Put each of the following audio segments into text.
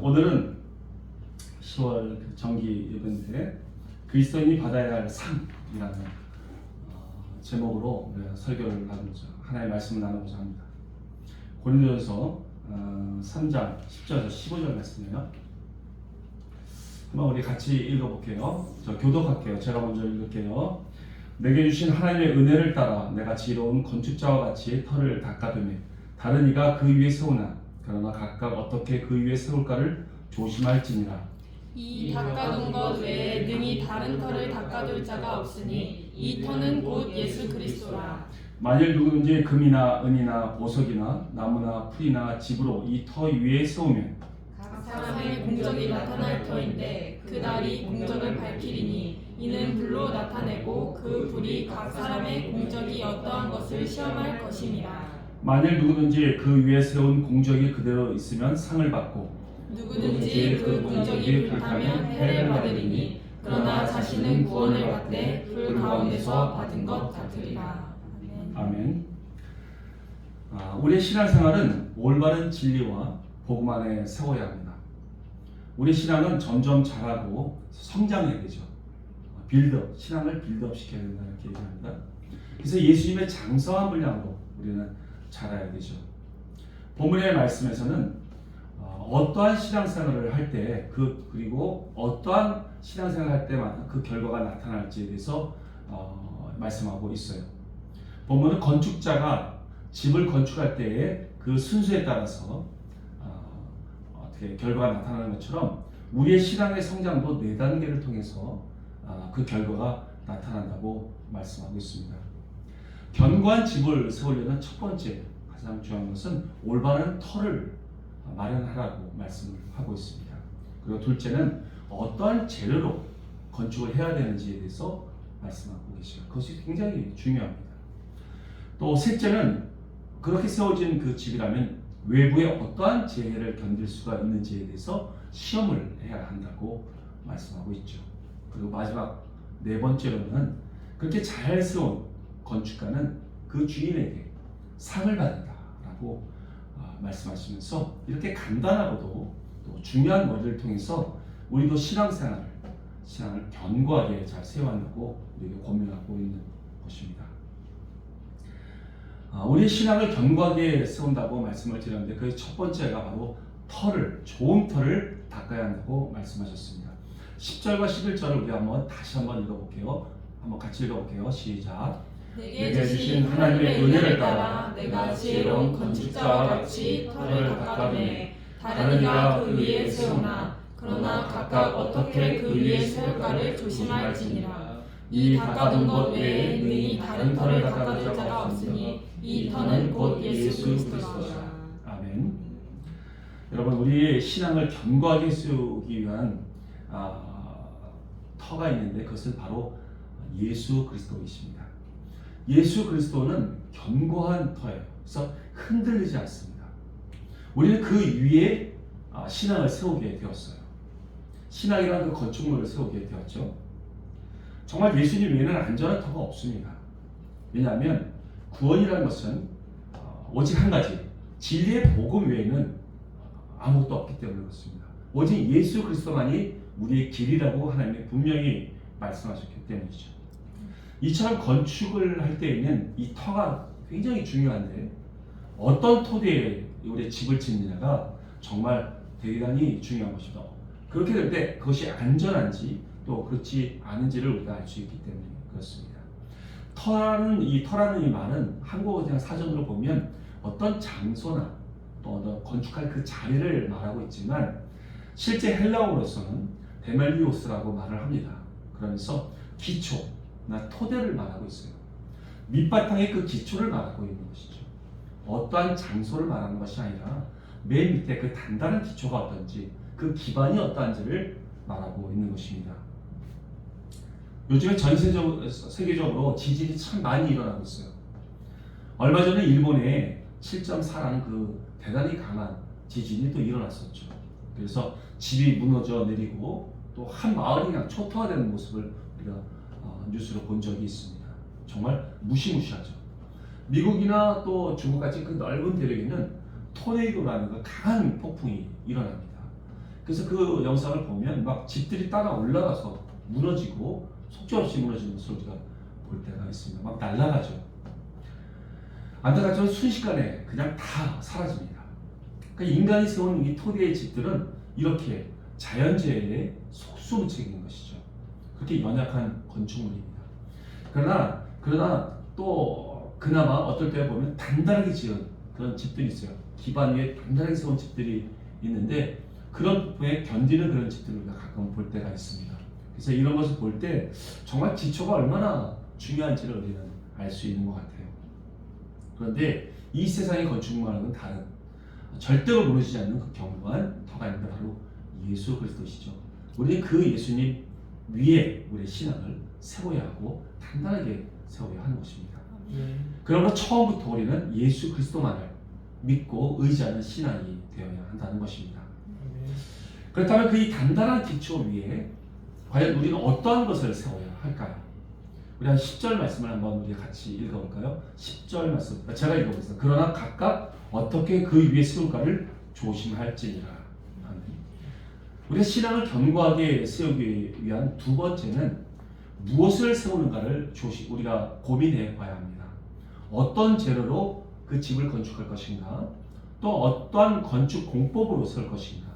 오늘은 10월 정기 예배인데 그리스도인이 받아야 할 상이라는 제목으로 우리가 설교를 나누고자 하나의 말씀을 나누고자 합니다. 고린도전서 3장 10절에서 15절 말씀이에요. 한번 우리 같이 읽어볼게요. 저 교독할게요. 제가 먼저 읽을게요. 내게 주신 하나님의 은혜를 따라 내가 지혜로운 건축자와 같이 터를 닦아두며 다른 이가 그 위에 세우나 그러나 각각 어떻게 그 위에 세울까를 조심할지니라. 이 닦아둔 것 외에 능히 다른 터를 닦아둘 자가 없으니 이 터는 곧 예수 그리스도라. 만일 누구든지 금이나 은이나 보석이나 나무나 풀이나 집으로 이 터 위에 세우면 각 사람의 공적이 나타날 터인데 그 달이 공적을 밝히리니 이는 불로 나타내고 그 불이 각 사람의 공적이 어떠한 것을 시험할 것임이라. 만일 누구든지 그 위에 세운 공적이 그대로 있으면 상을 받고 누구든지 그 공적이 불타면 해를 받으리니 그러나 자신은 구원을 받되 불 가운데서 받은 것 같으리라. 아멘. 우리의 신앙생활은 올바른 진리와 복음 안에 세워야 합니다. 우리 신앙은 점점 자라고 성장해야 되죠. 빌드업, 신앙을 빌드업 시켜야 된다 이렇게 얘기합니다. 그래서 예수님의 장성한 분량으로 우리는 자라야 되죠. 본문의 말씀에서는 어떠한 신앙생활을 할 때 그리고 어떠한 신앙생활을 할 때마다 그 결과가 나타날지에 대해서 말씀하고 있어요. 본문은 건축자가 집을 건축할 때의 그 순서에 따라서 어떻게 결과가 나타나는 것처럼 우리의 신앙의 성장도 4단계를 통해서 그 결과가 나타난다고 말씀하고 있습니다. 견고한 집을 세우려는 첫 번째 가장 중요한 것은 올바른 터를 마련하라고 말씀을 하고 있습니다. 그리고 둘째는 어떠한 재료로 건축을 해야 되는지에 대해서 말씀하고 계시죠. 그것이 굉장히 중요합니다. 또 셋째는 그렇게 세워진 그 집이라면 외부의 어떠한 재해를 견딜 수가 있는지에 대해서 시험을 해야 한다고 말씀하고 있죠. 그리고 마지막 4번째로는 그렇게 잘 세운 건축가는 그 주인에게 상을 받는다라고 말씀하시면서 이렇게 간단하고도 또 중요한 머리를 통해서 우리도 신앙을 견고하게 잘 세워한다고 우리에게 권면하고 있는 것입니다. 우리 신앙을 견고하게 세운다고 말씀을 드렸는데 그 첫 번째가 바로 좋은 터를 닦아야 한다고 말씀하셨습니다. 10절과 11절을 우리 다시 한번 읽어볼게요. 한번 같이 읽어볼게요. 시작. 내게 주신 하나님의 은혜를 따라 내가 지혜로운 건축자와 같이 터를 닦아두매 다른 이가 그 위에 세우나 그러나 각각 어떻게 그 위에 세울까를 조심할지니라. 이 닦아둔 것 외에 능히 다른 터를 닦아둘 자가 없으니 이 터는 곧 예수 그리스도라. 아멘. 여러분, 우리의 신앙을 견고하게 세우기 위한 터가 있는데 그것은 바로 예수 그리스도이십니다. 예수 그리스도는 견고한 터예요. 그래서 흔들리지 않습니다. 우리는 그 위에 신앙을 세우게 되었어요. 신앙이라는 그 건축물을 세우게 되었죠. 정말 예수님 외에는 안전한 터가 없습니다. 왜냐하면 구원이라는 것은 오직 한 가지, 진리의 복음 외에는 아무것도 없기 때문에 그렇습니다. 오직 예수 그리스도만이 우리의 길이라고 하나님이 분명히 말씀하셨기 때문이죠. 이처럼 건축을 할 때에는 이 터가 굉장히 중요한데 어떤 토대에 우리의 집을 짓느냐가 정말 대단히 중요한 것입니다. 그렇게 될 때 그것이 안전한지 또 그렇지 않은지를 우리가 알 수 있기 때문에 그렇습니다. 터라는 이 말은 한국어 그냥 사전으로 보면 어떤 장소나 또 어떤 건축할 그 자리를 말하고 있지만 실제 헬라어로서는 데멜리오스라고 말을 합니다. 그러면서 기초나 토대를 말하고 있어요. 밑바탕의 그 기초를 말하고 있는 것이죠. 어떠한 장소를 말하는 것이 아니라 맨 밑에 그 단단한 기초가 어떤지 그 기반이 어떠한지를 말하고 있는 것입니다. 요즘에 세계적으로 지진이 참 많이 일어나고 있어요. 얼마 전에 일본에 7.4라는 그 대단히 강한 지진이 또 일어났었죠. 그래서 집이 무너져 내리고 또 한 마을이 그냥 초토화되는 모습을 우리가 뉴스로 본 적이 있습니다. 정말 무시무시하죠. 미국이나 또 중국같이 그 넓은 대륙에는 토네이도라는 그 강한 폭풍이 일어납니다. 그래서 그 영상을 보면 막 집들이 따라 올라가서 무너지고 속절없이 무너지는 것을 우리가 볼 때가 있습니다. 막 날아가죠. 안타깝지만 순식간에 그냥 다 사라집니다. 그러니까 인간이 세운 이 토대의 집들은 이렇게 자연재해에 속수무책인 것이죠. 그렇게 연약한 건축물입니다. 그러나 또 그나마 어떨 때 보면 단단하게 지은 그런 집들이 있어요. 기반 위에 단단하게 세운 집들이 있는데 그런 부분에 견디는 그런 집들을 우리가 가끔 볼 때가 있습니다. 그래서 이런 것을 볼 때 정말 기초가 얼마나 중요한지를 우리는 알 수 있는 것 같아요. 그런데 이 세상의 건축물과는 다른 절대로 무너지지 않는 그 견고한 터가 있는데 바로 예수 그리스도시죠. 우리는 그 예수님 위에 우리의 신앙을 세워야 하고 단단하게 세워야 하는 것입니다. 그러므로 처음부터 우리는 예수 그리스도만을 믿고 의지하는 신앙이 되어야 한다는 것입니다. 그렇다면 그 이 단단한 기초 위에 과연 우리는 어떠한 것을 세워야 할까요? 우리 한 10절 말씀을 한번 우리 같이 읽어볼까요? 10절 말씀 제가 읽어보겠습니다. 그러나 각각 어떻게 그 위에 세울까를 조심할지니라. 우리가 신앙을 견고하게 세우기 위한 두 번째는 무엇을 세우는가를 우리가 고민해 봐야 합니다. 어떤 재료로 그 집을 건축할 것인가, 또 어떠한 건축 공법으로 세울 것인가,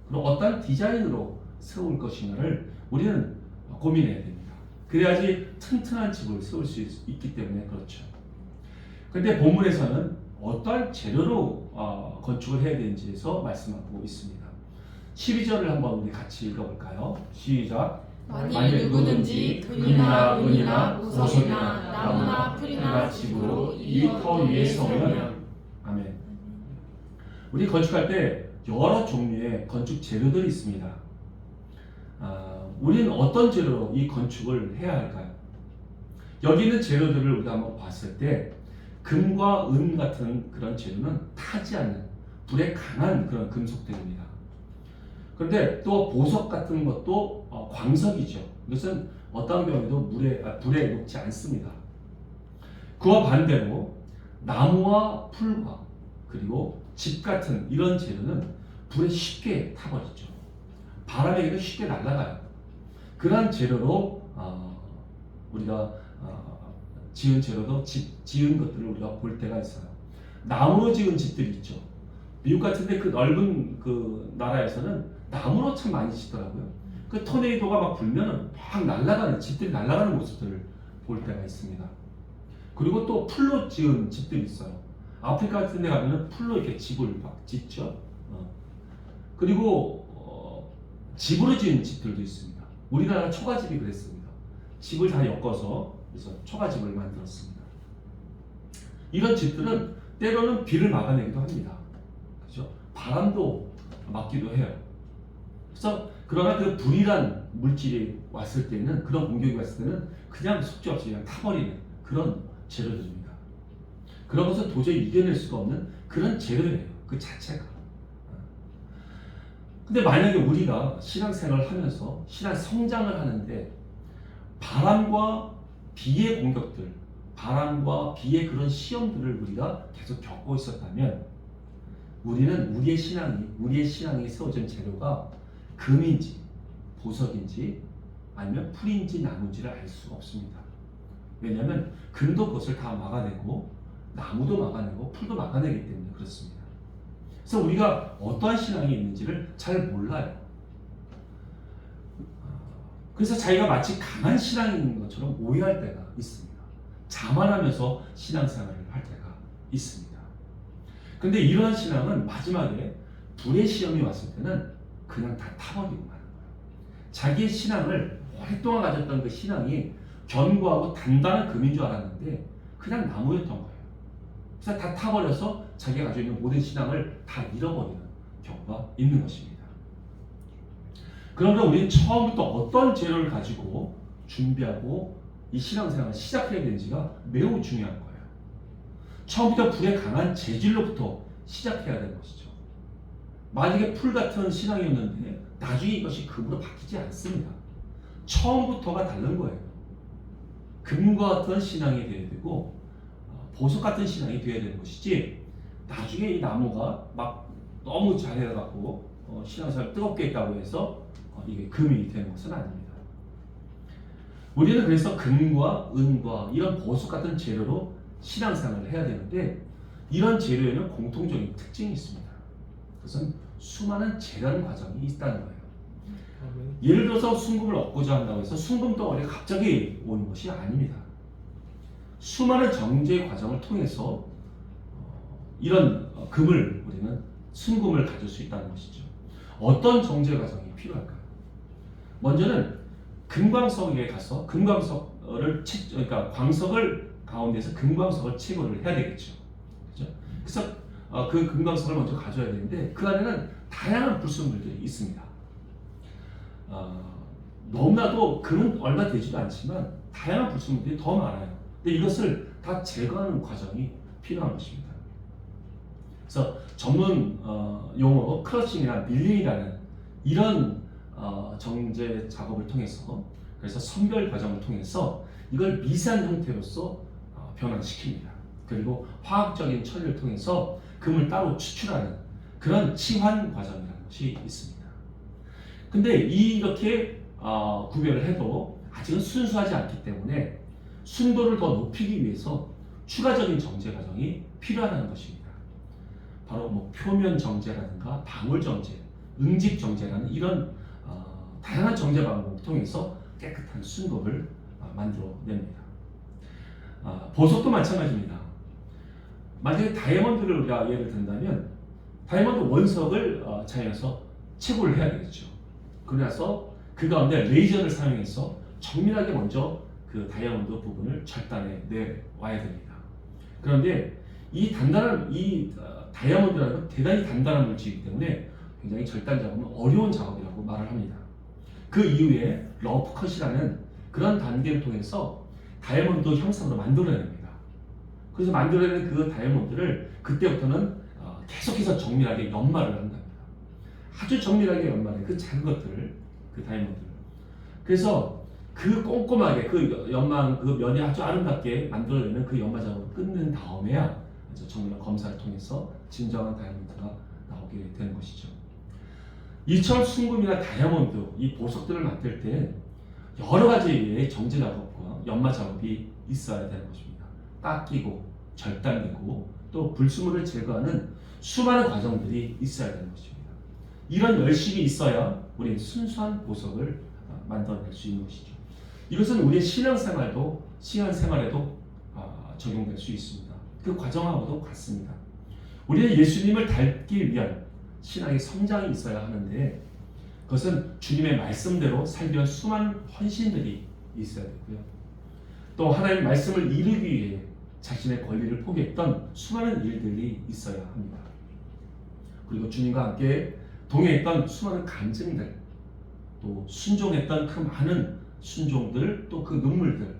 그리고 어떠한 디자인으로 세울 것인가를 우리는 고민해야 됩니다. 그래야지 튼튼한 집을 세울 수 있기 때문에 그렇죠. 그런데 본문에서는 어떠한 재료로 건축을 해야 되는지에서 말씀하고 있습니다. 12절을 한번 우리 같이 읽어볼까요? 시작. 만일 누구든지 금이나 은이나 보석이나 나무나 풀이나 집으로 이 터 위에 세우면 아멘. 우리 건축할 때 여러 종류의 건축 재료들이 있습니다. 우리는 어떤 재료로 이 건축을 해야 할까요? 여기 있는 재료들을 우리가 한번 봤을 때 금과 은 같은 그런 재료는 타지 않는 불에 강한 그런 금속들입니다. 그런데 또 보석 같은 것도 광석이죠. 이것은 어떤 경우에도 불에 녹지 않습니다. 그와 반대로 나무와 풀과 그리고 집 같은 이런 재료는 불에 쉽게 타버리죠. 바람에게도 쉽게 날아가요. 그러한 재료로 우리가 지은 재료도 지은 것들을 우리가 볼 때가 있어요. 나무로 지은 집들이 있죠. 미국 같은데 그 넓은 그 나라에서는 나무로 참 많이 짓더라고요. 그 토네이도가 막 불면은 막 날아가는 집들이 날아가는 모습들을 볼 때가 있습니다. 그리고 또 풀로 지은 집들이 있어요. 아프리카 같은 데 가면은 풀로 이렇게 집을 막 짓죠. 그리고 집으로 지은 집들도 있습니다. 우리나라 초가집이 그랬습니다. 집을 다 엮어서 그래서 초가집을 만들었습니다. 이런 집들은 때로는 비를 막아내기도 합니다. 그죠? 바람도 막기도 해요. 그래서 그러나 그 불이란 물질이 왔을 때는 그런 공격이 왔을 때는 그냥 속죄없이 그냥 타버리는 그런 재료들입니다. 그런 것은 도저히 이겨낼 수가 없는 그런 재료예요. 그 자체가. 근데 만약에 우리가 신앙생활을 하면서 신앙 성장을 하는데 바람과 비의 공격들, 바람과 비의 그런 시험들을 우리가 계속 겪고 있었다면 우리는 우리의 신앙이 세워진 재료가 금인지 보석인지 아니면 풀인지 나무인지를 알 수가 없습니다. 왜냐하면 금도 그것을 다 막아내고 나무도 막아내고 풀도 막아내기 때문에 그렇습니다. 그래서 우리가 어떠한 신앙이 있는지를 잘 몰라요. 그래서 자기가 마치 강한 신앙이 있는 것처럼 오해할 때가 있습니다. 자만하면서 신앙생활을 할 때가 있습니다. 그런데 이러한 신앙은 마지막에 불의 시험이 왔을 때는 그냥 다 타버리고 마는 거예요. 자기의 신앙을 오랫동안 가졌던 그 신앙이 견고하고 단단한 금인 줄 알았는데 그냥 나무였던 거예요. 그래서 다 타버려서 자기가 가지고 있는 모든 신앙을 다 잃어버리는 경우가 있는 것입니다. 그러므로 우리는 처음부터 어떤 재료를 가지고 준비하고 이 신앙생활을 시작해야 되는지가 매우 중요한 거예요. 처음부터 불에 강한 재질로부터 시작해야 되는 것이죠. 만약에 풀 같은 신앙이었는데 나중에 이것이 금으로 바뀌지 않습니다. 처음부터가 다른 거예요. 금과 같은 신앙이 되어야 되고 보석 같은 신앙이 되어야 되는 것이지 나중에 이 나무가 막 너무 잘해갖고 신앙생활 뜨겁게 했다고 해서 이게 금이 되는 것은 아닙니다. 우리는 그래서 금과 은과 이런 보석 같은 재료로 신앙생활을 해야 되는데 이런 재료에는 공통적인 특징이 있습니다. 그것은 수많은 재련 과정이 있다는 거예요. 예를 들어서 순금을 얻고자 한다고 해서 순금 덩어리가 갑자기 오는 것이 아닙니다. 수많은 정제 과정을 통해서 이런 금을 우리는 순금을 가질 수 있다는 것이죠. 어떤 정제 과정이 필요할까요? 먼저는 금광석에 가서 금광석을 그러니까 광석을 가운데서 금광석을 채굴을 해야 되겠죠. 그렇죠? 그래서 그 금광석을 먼저 가져야 되는데 그 안에는 다양한 불순물들이 있습니다. 너무나도 금은 얼마 되지도 않지만 다양한 불순물들이 더 많아요. 근데 이것을 다 제거하는 과정이 필요한 것입니다. 그래서 전문 용어로 크러싱이나 밀링이라는 이런 정제 작업을 통해서 그래서 선별 과정을 통해서 이걸 미세한 형태로서 변환시킵니다. 그리고 화학적인 처리를 통해서 금을 따로 추출하는 그런 치환 과정이라는 것이 있습니다. 근데 이렇게 구별을 해도 아직은 순수하지 않기 때문에 순도를 더 높이기 위해서 추가적인 정제 과정이 필요하다는 것입니다. 바로 뭐 표면 정제라든가 방울 정제, 응집 정제라는 이런 다양한 정제 방법을 통해서 깨끗한 순금을 만들어냅니다. 보석도 마찬가지입니다. 만약에 다이아몬드를 우리가 예를 든다면 다이아몬드 원석을 자연에서 채굴을 해야 되겠죠. 그래서 그 가운데 레이저를 사용해서 정밀하게 먼저 그 다이아몬드 부분을 절단해 내와야 됩니다. 그런데 이 다이아몬드라는 건 대단히 단단한 물질이기 때문에 굉장히 절단 작업은 어려운 작업이라고 말을 합니다. 그 이후에 러프컷이라는 그런 단계를 통해서 다이아몬드 형상으로 만들어냅니다. 그래서 만들어내는 그 다이아몬드를 그때부터는 계속해서 정밀하게 연마를 한답니다. 아주 정밀하게 연마해 그 작은 것들을 그 다이아몬드를. 그래서 그 꼼꼼하게 그 연마 그 면이 아주 아름답게 만들어내는 그 연마 작업을 끝낸 다음에야 정밀한 검사를 통해서 진정한 다이아몬드가 나오게 되는 것이죠. 이처럼 순금이나 다이아몬드 이 보석들을 만들 때 여러 가지의 정제 작업과 연마 작업이 있어야 되는 것입니다. 닦이고 절단되고 또 불순물을 제거하는 수많은 과정들이 있어야 되는 것입니다. 이런 열심이 있어야 우리는 순수한 보석을 만들어낼 수 있는 것이죠. 이것은 우리의 신앙생활에도 적용될 수 있습니다. 그 과정하고도 같습니다. 우리는 예수님을 닮기 위한 신앙의 성장이 있어야 하는데 그것은 주님의 말씀대로 살기 위한 수많은 헌신들이 있어야 되고요. 또 하나님의 말씀을 이루기 위해 자신의 권리를 포기했던 수많은 일들이 있어야 합니다. 그리고 주님과 함께 동행했던 수많은 간증들, 또 순종했던 그 많은 순종들, 또 그 눈물들,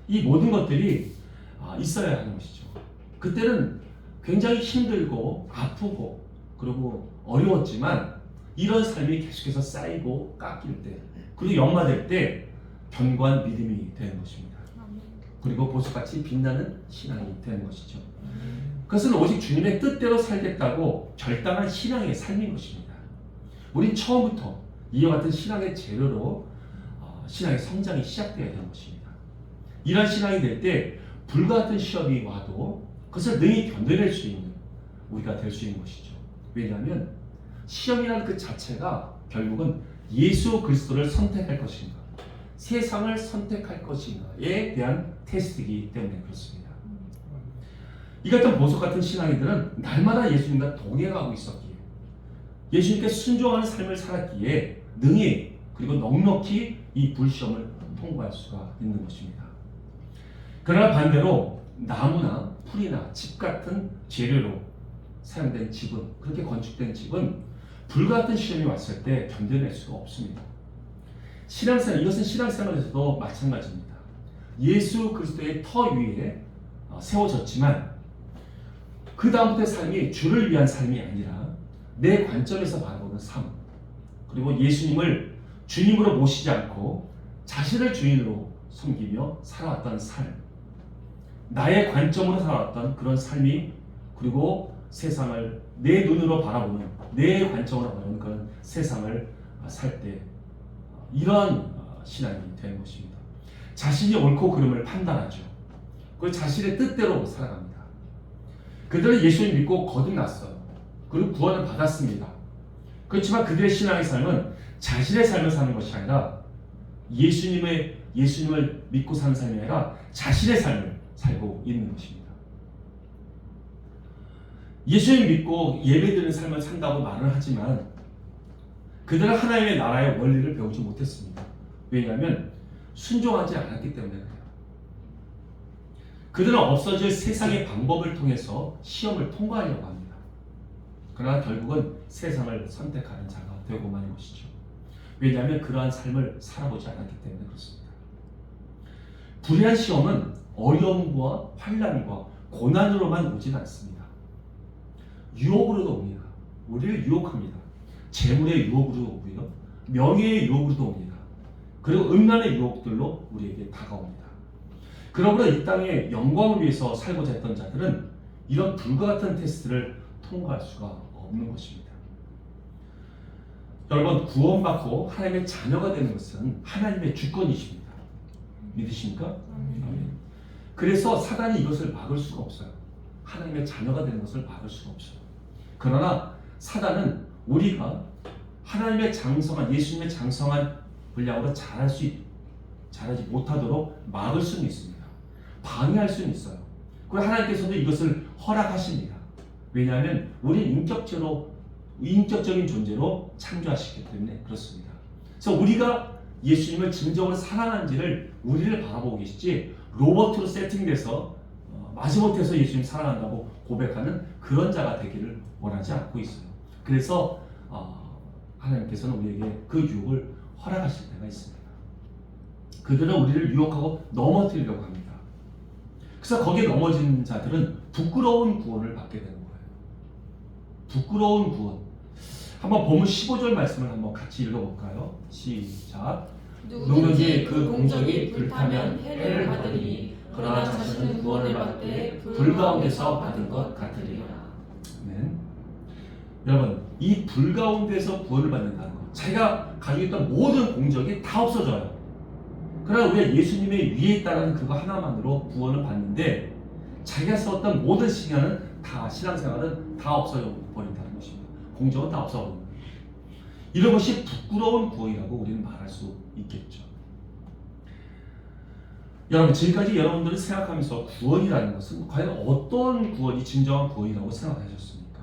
이 모든 것들이 있어야 하는 것이죠. 그때는 굉장히 힘들고 아프고 그리고 어려웠지만 이런 삶이 계속해서 쌓이고 깎일 때 그리고 연마될 때 견고한 믿음이 되는 것입니다. 그리고 보석같이 빛나는 신앙이 되는 것이죠. 그것은 오직 주님의 뜻대로 살겠다고 결단한 신앙의 삶인 것입니다. 우린 처음부터 이와 같은 신앙의 재료로 신앙의 성장이 시작되어야 되는 것입니다. 이런 신앙이 될 때 불과 같은 시험이 와도 그것을 능히 견뎌낼 수 있는 우리가 될 수 있는 것이죠. 왜냐하면 시험이라는 그 자체가 결국은 예수 그리스도를 선택할 것인가 세상을 선택할 것인가에 대한 테스트이기 때문에 그렇습니다. 이 같은 보석 같은 신앙인들은 날마다 예수님과 동행하고 있었기에 예수님께 순종하는 삶을 살았기에 능히 그리고 넉넉히 이 불시험을 통과할 수가 있는 것입니다. 그러나 반대로 나무나 풀이나 집 같은 재료로 사용된 집은 그렇게 건축된 집은 불과 같은 시험이 왔을 때 견뎌낼 수가 없습니다. 신앙생활 이것은 신앙생활에서도 마찬가지입니다. 예수 그리스도의 터 위에 세워졌지만 그 다음부터의 삶이 주를 위한 삶이 아니라 내 관점에서 바라보는 삶 그리고 예수님을 주님으로 모시지 않고 자신을 주인으로 섬기며 살아왔던 삶 나의 관점으로 살아왔던 그런 삶이 그리고 세상을 내 눈으로 바라보는 내 관점으로 보는 그런 세상을 살 때 이러한 신앙이 되는 것입니다. 자신이 옳고 그름을 판단하죠. 그리고 자신의 뜻대로 살아갑니다. 그들은 예수를 믿고 거듭났어요. 그리고 구원을 받았습니다. 그렇지만 그들의 신앙의 삶은 자신의 삶을 사는 것이 아니라 예수님을 믿고 사는 삶이 아니라 자신의 삶을 살고 있는 것입니다. 예수님 믿고 예배드리는 삶을 산다고 말을 하지만 그들은 하나님의 나라의 원리를 배우지 못했습니다. 왜냐하면 순종하지 않았기 때문에 그래요. 그들은 없어질 세상의 방법을 통해서 시험을 통과하려고 합니다. 그러나 결국은 세상을 선택하는 자가 되고 마는 것이죠. 왜냐하면 그러한 삶을 살아보지 않았기 때문에 그렇습니다. 불의한 시험은 어려움과 환난과 고난으로만 오진 않습니다. 유혹으로도 옵니다. 우리를 유혹합니다. 재물의 유혹으로도 오고요. 명예의 유혹으로도 옵니다. 그리고 음란의 유혹들로 우리에게 다가옵니다. 그러므로 이 땅에 영광을 위해서 살고자 했던 자들은 이런 불과 같은 테스트를 통과할 수가 없는 것입니다. 여러분, 구원받고 하나님의 자녀가 되는 것은 하나님의 주권이십니다. 믿으십니까? 아멘. 그래서 사단이 이것을 막을 수가 없어요. 하나님의 자녀가 되는 것을 막을 수가 없어요. 그러나 사단은 우리가 하나님의 장성한, 예수님의 장성한 분량으로 자라지 못하도록 막을 수는 있습니다. 방해할 수는 있어요. 그리고 하나님께서도 이것을 허락하십니다. 왜냐하면 우리는 인격적인 존재로 창조하시기 때문에 그렇습니다. 그래서 우리가 예수님을 진정으로 사랑하는지를 우리를 바라보고 계시지 로봇으로 세팅돼서 마지못해서 예수님 사랑한다고 고백하는 그런 자가 되기를 원하지 않고 있어요. 그래서 하나님께서는 우리에게 그 유혹을 허락하실 때가 있습니다. 그들은 우리를 유혹하고 넘어뜨리려고 합니다. 그래서 거기에 넘어진 자들은 부끄러운 구원을 받게 되는 거예요. 부끄러운 구원. 한번 본문 15절 말씀을 한번 같이 읽어볼까요? 시작. 누구든지 그 공적이 불타면 해를 받으리니 그러나 자신은 구원을 받되 불 가운데서 받은 것 같으리라. 네. 여러분, 이 불 가운데서 구원을 받는다는 것, 자기가 가지고 있던 모든 공적이 다 없어져요. 그러나 우리가 예수님의 위에 있다는 그거 하나만으로 구원을 받는데 자기가 썼던 모든 신앙생활은 다 없어져 버린다는 것입니다. 공적은 다 없어버립니다. 이런 것이 부끄러운 구원이라고 우리는 말할 수 있겠죠. 여러분, 지금까지 여러분들이 생각하면서 구원이라는 것은 과연 어떤 구원이 진정한 구원이라고 생각하셨습니까?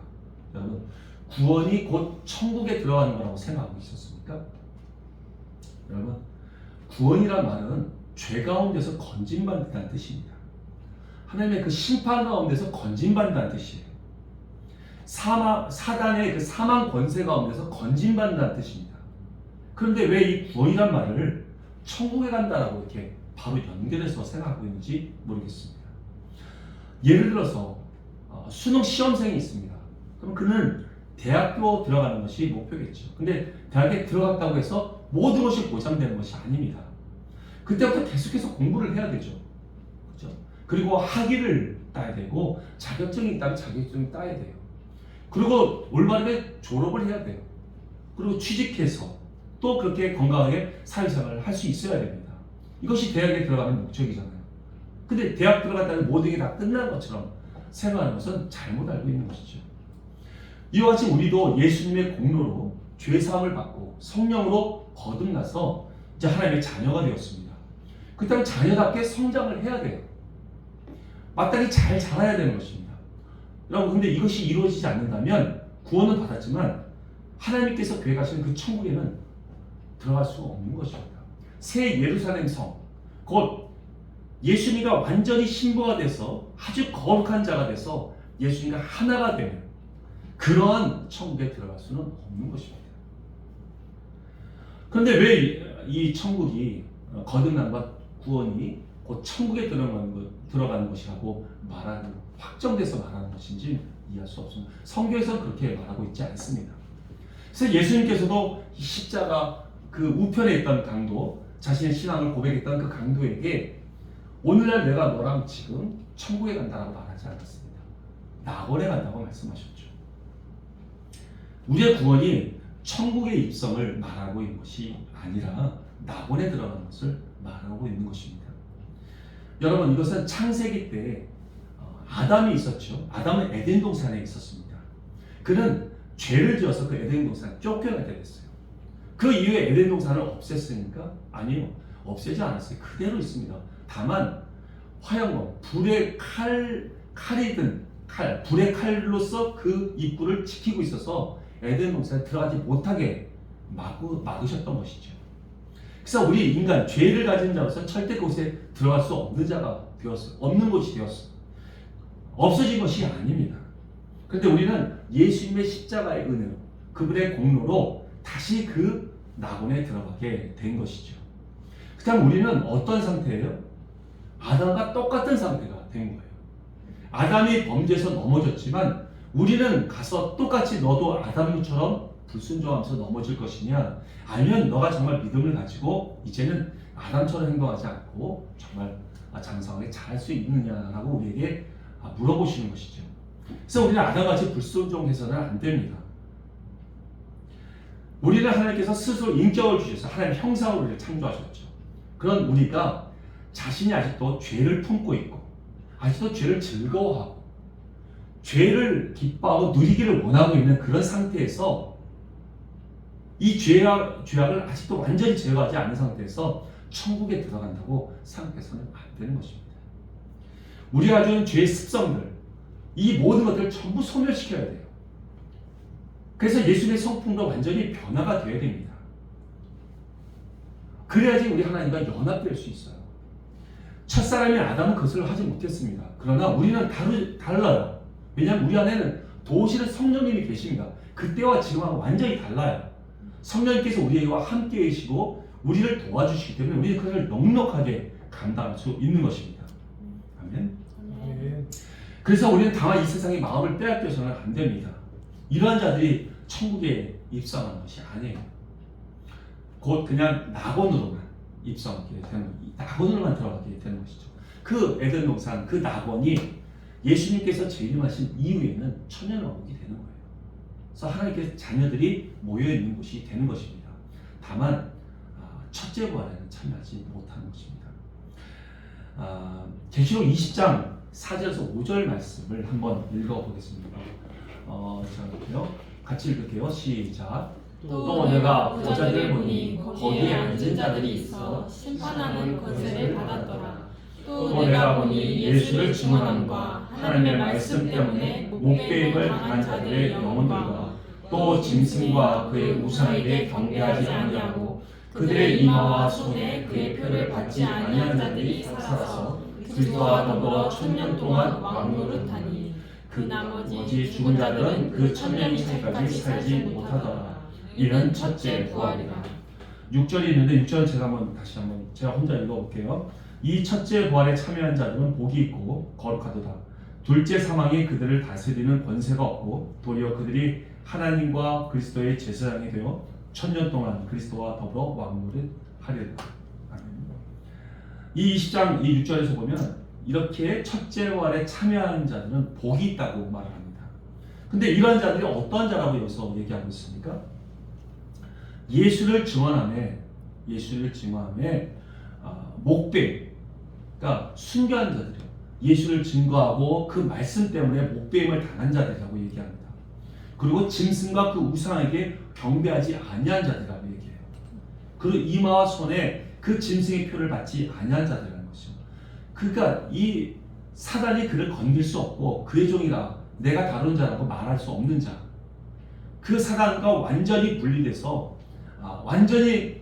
여러분, 구원이 곧 천국에 들어가는 거라고 생각하고 있었습니까? 여러분, 구원이란 말은 죄 가운데서 건진받는다는 뜻입니다. 하나님의 그 심판 가운데서 건진받는다는 뜻이에요. 사단의 그 사망 권세 가운데서 건진받는다는 뜻입니다. 그런데 왜 이 구원이란 말을 천국에 간다라고 이렇게 바로 연결해서 생각하고 있는지 모르겠습니다. 예를 들어서 수능 시험생이 있습니다. 그럼 그는 대학교 들어가는 것이 목표겠죠. 근데 대학에 들어갔다고 해서 모든 것이 보장되는 것이 아닙니다. 그때부터 계속해서 공부를 해야 되죠. 그렇죠? 그리고 학위를 따야 되고 자격증이 있다면 자격증을 따야 돼요. 그리고 올바르게 졸업을 해야 돼요. 그리고 취직해서 또 그렇게 건강하게 사회생활을 할 수 있어야 됩니다. 이것이 대학에 들어가는 목적이잖아요. 근데 대학 들어갔다는 모든 게 다 끝난 것처럼 생각하는 것은 잘못 알고 있는 것이죠. 이와 같이 우리도 예수님의 공로로 죄사함을 받고 성령으로 거듭나서 이제 하나님의 자녀가 되었습니다. 그렇다면 자녀답게 성장을 해야 돼요. 마땅히 잘 자라야 되는 것입니다. 여러분, 근데 이것이 이루어지지 않는다면 구원은 받았지만 하나님께서 계획하시는 그 천국에는 들어갈 수가 없는 것입니다. 새 예루살렘 성, 곧 예수님과 완전히 신부가 돼서 아주 거룩한 자가 돼서 예수님과 하나가 되는 그러한 천국에 들어갈 수는 없는 것입니다. 그런데 왜 이 천국이 거듭남과 구원이 곧 천국에 들어가는 것이라고 말하는, 확정돼서 말하는 것인지 이해할 수 없습니다. 성경에서는 그렇게 말하고 있지 않습니다. 그래서 예수님께서도 이 십자가 그 우편에 있던 강도, 자신의 신앙을 고백했던 그 강도에게 오늘날 내가 너랑 지금 천국에 간다라고 말하지 않았습니다. 낙원에 간다고 말씀하셨죠. 우리의 구원이 천국의 입성을 말하고 있는 것이 아니라 낙원에 들어가는 것을 말하고 있는 것입니다. 여러분, 이것은 창세기 때 아담이 있었죠. 아담은 에덴 동산에 있었습니다. 그는 죄를 지어서 그 에덴 동산에 쫓겨나게 됐어요. 그 이후에 에덴 동산을 없앴습니까? 아니요, 없애지 않았어요. 그대로 있습니다. 다만 화형검, 불의 불의 칼로서 그 입구를 지키고 있어서 에덴 동산에 들어가지 못하게 막으셨던 것이죠. 그래서 우리 인간, 죄를 가진 자로서 절대 그곳에 들어갈 수 없는 자가 되었어요. 없는 곳이 되었어요. 없어진 것이 아닙니다. 그런데 우리는 예수님의 십자가의 은혜로, 그분의 공로로 다시 그 낙원에 들어가게 된 것이죠. 그 다음 우리는 어떤 상태예요? 아담과 똑같은 상태가 된 거예요. 아담이 범죄에서 넘어졌지만 우리는 가서 똑같이 너도 아담처럼 불순종하면서 넘어질 것이냐, 아니면 너가 정말 믿음을 가지고 이제는 아담처럼 행동하지 않고 정말 장성하게 잘할 수 있느냐라고 우리에게 물어보시는 것이죠. 그래서 우리는 아담같이 불순종해서는 안 됩니다. 우리는 하나님께서 스스로 인격을 주셔서 하나님 형상으로 우리를 창조하셨죠. 그런 우리가 자신이 아직도 죄를 품고 있고 아직도 죄를 즐거워하고 죄를 기뻐하고 누리기를 원하고 있는 그런 상태에서 이 죄악을 아직도 완전히 제거하지 않은 상태에서 천국에 들어간다고 생각해서는 안 되는 것입니다. 우리가 가지고 있는 죄의 습성들, 이 모든 것들을 전부 소멸시켜야 돼요. 그래서 예수님의 성품과 완전히 변화가 되어야 됩니다. 그래야지 우리 하나님과 연합될 수 있어요. 첫사람인 아담은 그것을 하지 못했습니다. 그러나 우리는 달라요. 왜냐하면 우리 안에는 도우시는 성령님이 계십니다. 그때와 지금하고 완전히 달라요. 성령님께서 우리와 함께 계시고 우리를 도와주시기 때문에 우리는 그것을 넉넉하게 감당할 수 있는 것입니다. 아멘. 그래서 우리는 다만 이 세상의 마음을 빼앗겨서는 안 됩니다. 이러한 자들이 천국에 입성하는 것이 아니에요. 곧 그냥 낙원으로만 입성하게 되는, 낙원으로만 들어가게 되는 것이죠. 그 에덴 동산, 그 낙원이 예수님께서 재림하신 이후에는 천년왕국이 되는 거예요. 그래서 하나님께서 자녀들이 모여있는 곳이 되는 것입니다. 다만 첫째 부활에는 참여하지 못하는 것입니다. 계시록 20장 4절에서 5절 말씀을 한번 읽어보겠습니다. 같이 읽을게요. 시작. 또 내가 보좌들을 보니 거기에 앉은 자들이 있어 심판하는 권세를 받았더라. 또 내가 보니 예수를 증언함과 하나님의 말씀 때문에 목배임을 당한 자들의 영혼들과 또 짐승과 그의 우상에게 경배하지 아니하고 그들의 이마와 손에 그의 표를 받지 아니한 자들이 살아서 그리스도와 더불어 천년 동안 왕노릇하니 그 나머지 죽은 자들은 그 천년 이상까지 살지 못하더라. 이는 첫째 부활이라. 6절이 있는데 6절 다시 한번 제가 혼자 읽어볼게요. 이 첫째 부활에 참여한 자들은 복이 있고 거룩하도다. 둘째 사망이 그들을 다스리는 권세가 없고 도리어 그들이 하나님과 그리스도의 제사장이 되어 천년 동안 그리스도와 더불어 왕노릇하리라. 이 20장 이 6절에서 보면 이렇게 첫째 부활에 참여하는 자들은 복이 있다고 말을 합니다. 근데 이러한 자들이 어떠한 자라고 여기서 얘기하고 있습니까? 예수를 증언함에 목배, 그러니까 순교한 자들이요. 예수를 증거하고 그 말씀 때문에 목배임을 당한 자들이라고 얘기합니다. 그리고 짐승과 그 우상에게 경배하지 아니한 자들이라고 얘기해요. 그리고 이마와 손에 그 짐승의 표를 받지 아니한 자들이라는 것이죠. 그러니까 이 사단이 그를 건들 수 없고 그의 종이라 내가 다룬 자라고 말할 수 없는 자, 그 사단과 완전히 분리돼서 완전히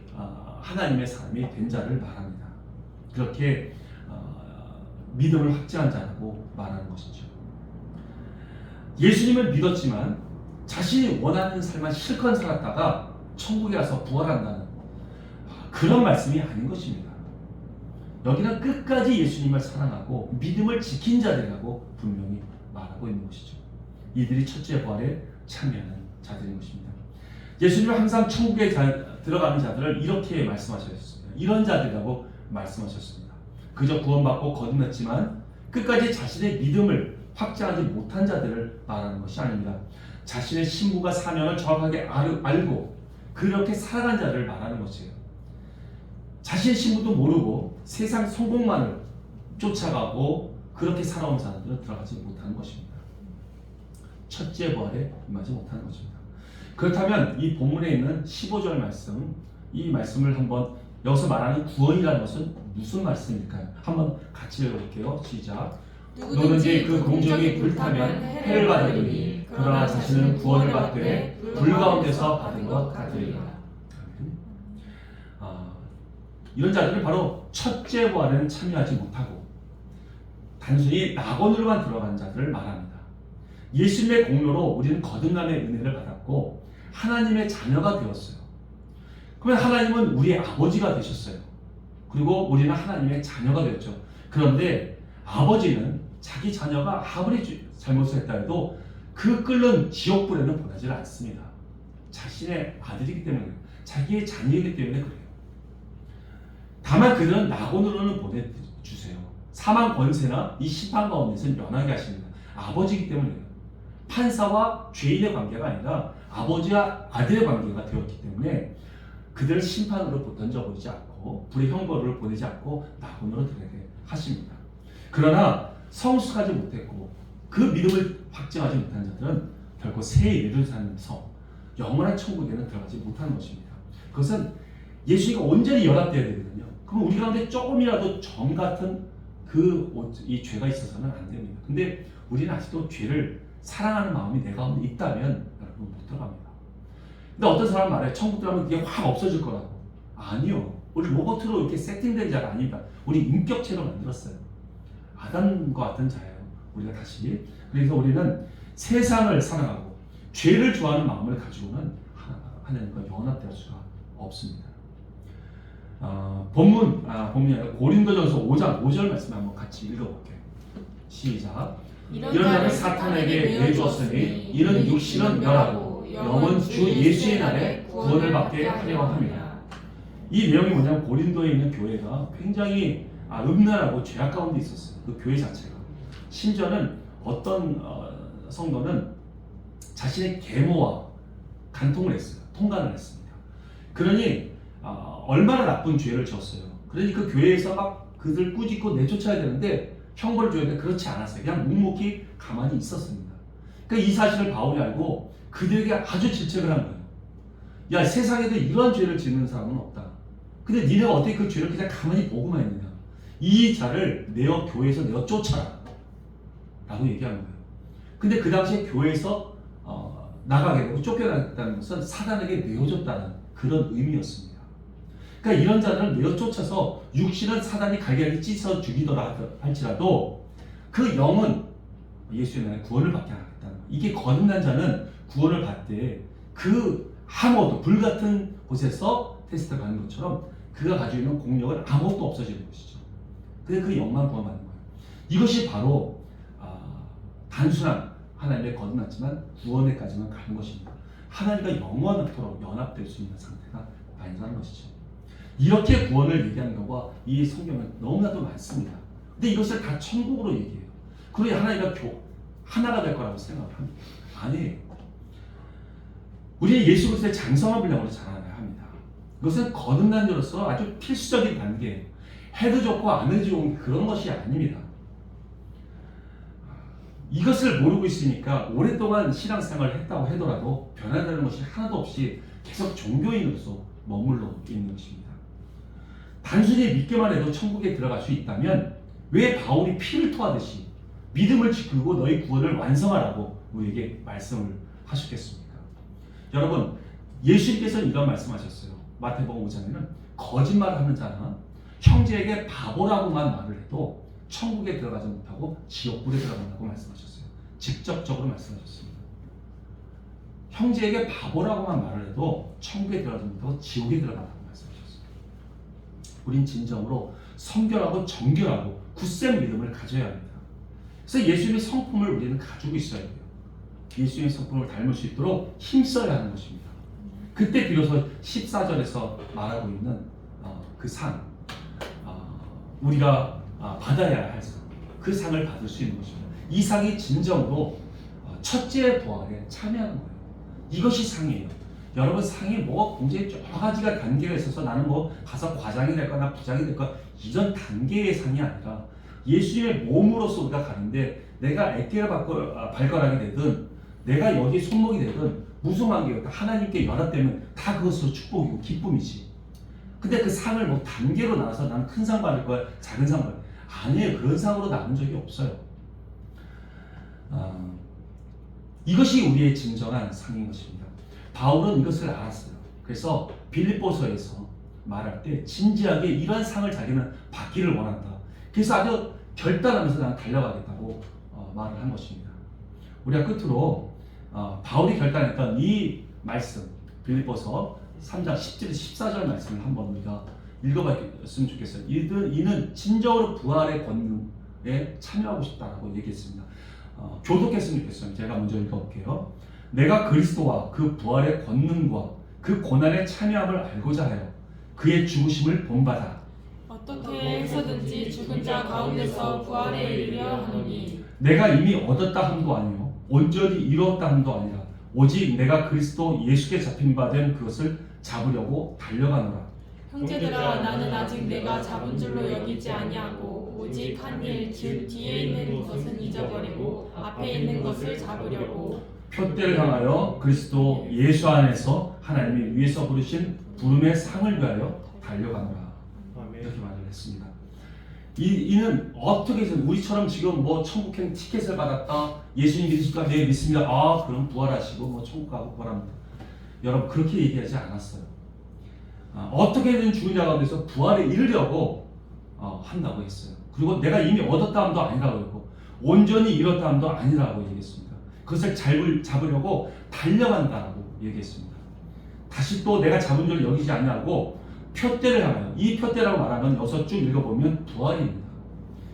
하나님의 사람이 된 자를 말합니다. 그렇게 믿음을 확증한 자라고 말하는 것이죠. 예수님을 믿었지만 자신이 원하는 삶만 실컷 살았다가 천국에 가서 부활한다는 그런 말씀이 아닌 것입니다. 여기는 끝까지 예수님을 사랑하고 믿음을 지킨 자들이라고 분명히 말하고 있는 것이죠. 이들이 첫째 부활에 참여하는 자들인 것입니다. 예수님은 항상 천국에 들어가는 자들을 이렇게 말씀하셨습니다. 이런 자들이라고 말씀하셨습니다. 그저 구원받고 거듭났지만 끝까지 자신의 믿음을 확장하지 못한 자들을 말하는 것이 아닙니다. 자신의 신분과 사명을 정확하게 알고 그렇게 살아간 자를 말하는 것이에요. 자신의 신분도 모르고 세상 성공만을 쫓아가고 그렇게 살아온 사람들은 들어가지 못하는 것입니다. 첫째 부활에 임하지 못하는 것입니다. 그렇다면 이 본문에 있는 15절 말씀, 이 말씀을 한번 여기서 말하는 구원이라는 것은 무슨 말씀일까요? 한번 같이 읽어볼게요. 시작. 누구든지 그 공적이 불타면 해를 받으리니 그러나 자신은 구원을 받되 불 가운데서 받은 것 같으리라. 이런 자들은 바로 첫째 부활에는 참여하지 못하고 단순히 낙원으로만 들어간 자들을 말합니다. 예수님의 공로로 우리는 거듭남의 은혜를 받았고 하나님의 자녀가 되었어요. 그러면 하나님은 우리의 아버지가 되셨어요. 그리고 우리는 하나님의 자녀가 되었죠. 그런데 아버지는 자기 자녀가 아무리 잘못을 했다 해도 그 끓는 지옥불에는 보내질 않습니다. 자신의 아들이기 때문에, 자기의 자녀이기 때문에 그래요. 다만 그들은 낙원으로는 보내주세요. 사망 권세나 이 심판 가운데서는 면하게 하십니다. 아버지이기 때문에요. 판사와 죄인의 관계가 아니라 아버지와 아들의 관계가 되었기 때문에 그들을 심판으로 던져버리지 않고 불의 형벌을 보내지 않고 낙원으로 들어가게 하십니다. 그러나 성숙하지 못했고 그 믿음을 확증하지 못한 자들은 결코 새 예루살렘 성, 영원한 천국에는 들어가지 못하는 것입니다. 그것은 예수님과 온전히 연합되어야 되거든요. 그럼 우리 가운데 조금이라도 점 같은 이 죄가 있어서는 안 됩니다. 근데 우리는 아직도 죄를 사랑하는 마음이 내 가운데 있다면 여러분 못 들어갑니다. 근데 어떤 사람 말해 천국 들어가면 그게 확 없어질 거라고. 아니요. 우리 로봇으로 이렇게 세팅된 자가 아닙니다. 우리 인격체로 만들었어요. 아담과 같은 자예요. 우리가 다시. 그래서 우리는 세상을 사랑하고 죄를 좋아하는 마음을 가지고는 하나님과 연합될 수가 없습니다. 본문이 아니라 고린도전서 5장 5절 말씀 한번 같이 읽어볼게요. 시작. 이런 자를 사탄에게 내주었으니 이는 육신은 멸하고 영은 주 예수의 날에 구원을 받게 하려 합니다. 이 내용이 뭐냐면 고린도에 있는 교회가 굉장히 음란하고 죄악 가운데 있었어요. 그 교회 자체가. 심지어는 어떤 성도는 자신의 계모와 간통을 했어요. 통간을 했습니다. 그러니 얼마나 나쁜 죄를 지었어요. 그러니 그 교회에서 막 그들 꾸짖고 내쫓아야 되는데 형벌을 줘야 되는데 그렇지 않았어요. 그냥 묵묵히 가만히 있었습니다. 그러니까 이 사실을 바울이 알고 그들에게 아주 질책을 한 거예요. 야, 세상에도 이러한 죄를 짓는 사람은 없다. 근데 니네가 어떻게 그 죄를 그냥 가만히 보고만 있느냐. 이 자를 내어 교회에서 내어 쫓아라 라고 얘기한 거예요. 근데 그 당시에 교회에서 나가게 되고 쫓겨났다는 것은 사단에게 내어줬다는 그런 의미였습니다. 그러니까 이런 자들을 내어 쫓아서 육신은 사단이 갈갈이 찢어 죽이더라 할지라도 그 영은 예수의 날에 구원을 받게 하겠다는 거예요. 이게 거듭난 자는 구원을 받되 그 아무것도 불같은 곳에서 테스트 받는 것처럼 그가 가지고 있는 공력은 아무것도 없어지는 것이죠. 그래서 그 영만 구원받는 거예요. 이것이 바로 단순한 하나님의 거듭났지만 구원에까지만 가는 것입니다. 하나님과 영원토록 연합될 수 있는 상태가 아니라는 것이죠. 이렇게 구원을 얘기하는 경우가 이 성경은 너무나도 많습니다. 근데 이것을 다 천국으로 얘기해요. 그러니 하나님과 하나가 될 거라고 생각을 합니다. 아니에요. 우리는 예수 그리스도의 장성한 분량으로 자라나야 합니다. 이것은 거듭난 자로서 아주 필수적인 단계예요. 해도 좋고 안 해도 좋은 그런 것이 아닙니다. 이것을 모르고 있으니까 오랫동안 신앙생활을 했다고 하더라도 변화되는 것이 하나도 없이 계속 종교인으로서 머물러 있는 것입니다. 단순히 믿기만 해도 천국에 들어갈 수 있다면 왜 바울이 피를 토하듯이 믿음을 지키고 너희 구원을 완성하라고 우리에게 말씀을 하셨겠습니까? 여러분, 예수님께서는 이런 말씀하셨어요. 마태복음 5장에는 거짓말하는 자는 형제에게 바보라고만 말을 해도 천국에 들어가지 못하고 지옥불에 들어간다고 말씀하셨어요. 직접적으로 말씀하셨습니다. 형제에게 바보라고만 말을 해도 천국에 들어가지 못하고 지옥에 들어간다고 말씀하셨어요. 우린 진정으로 성결하고 정결하고 굳센 믿음을 가져야 합니다. 그래서 예수님의 성품을 우리는 가지고 있어야 돼요. 예수님의 성품을 닮을 수 있도록 힘써야 하는 것입니다. 그때 비로소 14절에서 말하고 있는 그 상, 우리가 받아야 할 상, 그 상을 받을 수 있는 것입니다. 이 상이 진정으로 첫째 부활에 참여하는 거예요. 이것이 상이에요. 여러분, 상이 뭐 굉장히 여러 가지가 단계가 있어서 나는 뭐 가서 과장이 될거나 부장이 될거나 이런 단계의 상이 아니라 예수님의 몸으로서 우리가 가는데 내가 액계를 발걸하게 되든 내가 여기 손목이 되든 무슨 관계가 하나님께 연합되면 다 그것으로 축복이고 기쁨이지. 근데 그 상을 뭐 단계로 나눠서 나는 큰 상 받을 거야, 작은 상 받을 거야. 아니에요. 그런 상으로 나눈 적이 없어요. 이것이 우리의 진정한 상인 것입니다. 바울은 이것을 알았어요. 그래서 빌립보서에서 말할 때 진지하게 이러한 상을 자기는 받기를 원한다. 그래서 아주 결단하면서 나는 달려가겠다고 말을 한 것입니다. 우리가 끝으로 바울이 결단했던 이 말씀, 빌립보서 3장 10절 14절 말씀을 한번 우리가 읽어봤으면 좋겠어요. 이는 진정으로 부활의 권능에 참여하고 싶다라고 얘기했습니다. 교독했으면 좋겠어요. 제가 먼저 읽어볼게요. 내가 그리스도와 그 부활의 권능과 그 고난에 참여함을 알고자 하여 그의 죽으심을 본받아 어떻게 해서든지 죽은 자 가운데서 부활에 이르려 하노니 내가 이미 얻었다 함도 아니요 온전히 이루었다 함도 아니라 오직 내가 그리스도 예수께 잡힌 바 된 그것을 잡으려고 달려가노라. 형제들아 나는 아직 내가 잡은 줄로 여기지 아니하고 오직 한 일 즉 뒤에 있는 것은 잊어버리고 앞에 있는 것을 잡으려고 표대를 향하여 그리스도 예수 안에서 하나님이 위에서 부르신 부름의 상을 위하여 달려가노라. 이렇게 말을 했습니다. 이는 어떻게 해서 우리처럼 지금 뭐 천국행 티켓을 받았다, 예수님 믿으실까? 네 믿습니다. 그럼 부활하시고 뭐 천국 가고 부활합니다. 여러분 그렇게 얘기하지 않았어요. 어떻게든 죽은 자 가운데서 부활에 이르려고 한다고 했어요. 그리고 내가 이미 얻었다 함도 아니라고 했고 온전히 이뤘다 함도 아니라고 얘기했습니다. 그것을 잡으려고 달려간다고 얘기했습니다. 다시 또 내가 잡은 줄 여기지 아니하고 표대를 향하여, 이 표대라고 말하면 여기서 쭉 읽어보면 부활입니다.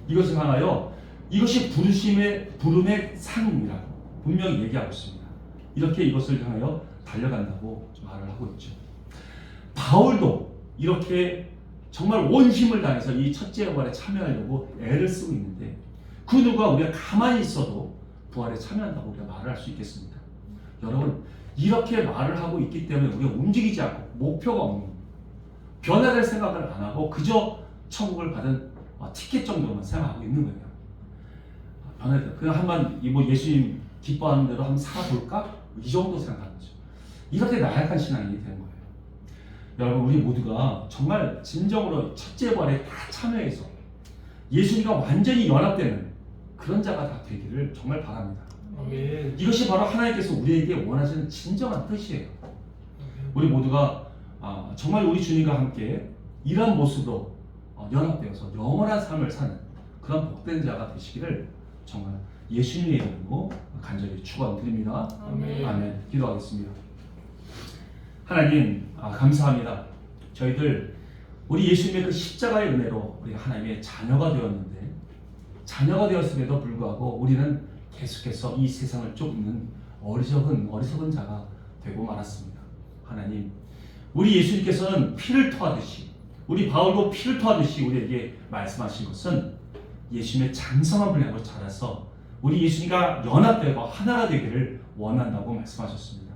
이것을 향하여 이것이 부름의 상입니다. 분명히 얘기하고 있습니다. 이렇게 이것을 향하여 달려간다고 말을 하고 있죠. 바울도 이렇게 정말 온 힘을 다해서 이 첫째 부활에 참여하려고 애를 쓰고 있는데 그 누가 우리가 가만히 있어도 부활에 참여한다고 우리가 말을 할 수 있겠습니다. 여러분 이렇게 말을 하고 있기 때문에 우리가 움직이지 않고 목표가 없는 변화될 생각을 안 하고 그저 천국을 받은 티켓 정도만 생각하고 있는 거예요. 변화될 그냥 한번 뭐 예수님 기뻐하는 대로 한번 살아볼까? 이 정도 생각하는 거죠. 이렇게 나약한 신앙이 되는 거예요. 여러분 우리 모두가 정말 진정으로 첫째 부활에 다 참여해서 예수님과 완전히 연합되는 그런 자가 다 되기를 정말 바랍니다. 아멘. 이것이 바로 하나님께서 우리에게 원하시는 진정한 뜻이에요. 우리 모두가 정말 우리 주님과 함께 이러한 모습으로 연합되어서 영원한 삶을 사는 그런 복된 자가 되시기를 정말 예수님의 이름으로 간절히 축원드립니다. 아멘. 아멘. 기도하겠습니다. 하나님 감사합니다. 저희들 우리 예수님의 그 십자가의 은혜로 우리 하나님의 자녀가 되었는데 자녀가 되었음에도 불구하고 우리는 계속해서 이 세상을 쫓는 어리석은 자가 되고 말았습니다. 하나님 우리 예수님께서는 피를 토하듯이 우리 바울도 피를 토하듯이 우리에게 말씀하신 것은 예수님의 장성한 분량으로 자라서 우리 예수님과 연합되고 하나가 되기를 원한다고 말씀하셨습니다.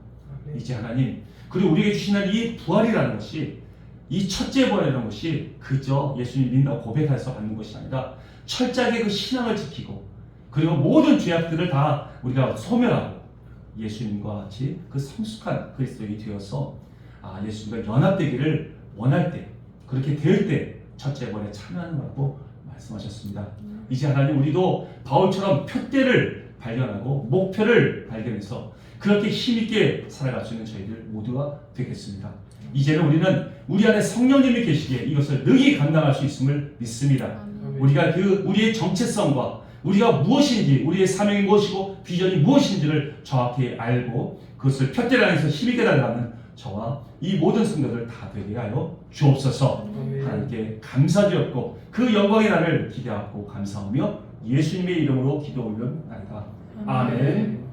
이제 하나님 그리고 우리에게 주시는 이 부활이라는 것이 이 첫째 부활이라는 것이 그저 예수님 믿는다고 고백해서 받는 것이 아니라 철저하게 그 신앙을 지키고 그리고 모든 죄악들을 다 우리가 소멸하고 예수님과 같이 그 성숙한 그리스도인이 되어서 예수님과 연합되기를 원할 때 그렇게 될 때 첫째 부활에 참여하는 거라고 말씀하셨습니다. 이제 하나님 우리도 바울처럼 표대를 발견하고 목표를 발견해서 그렇게 힘있게 살아갈 수 있는 저희들 모두가 되겠습니다. 이제는 우리는 우리 안에 성령님이 계시기에 이것을 능히 감당할 수 있음을 믿습니다. 우리가 우리의 정체성과 우리가 무엇인지 우리의 사명이 무엇이고 비전이 무엇인지를 정확히 알고 그것을 표대를 향해서 힘있게 달려가는 저와 이 모든 성도들 다 되게 하여 주옵소서. 하나님께 감사드렸고 그 영광의 날을 기대하고 감사하며 예수님의 이름으로 기도 올려나이다. 아멘.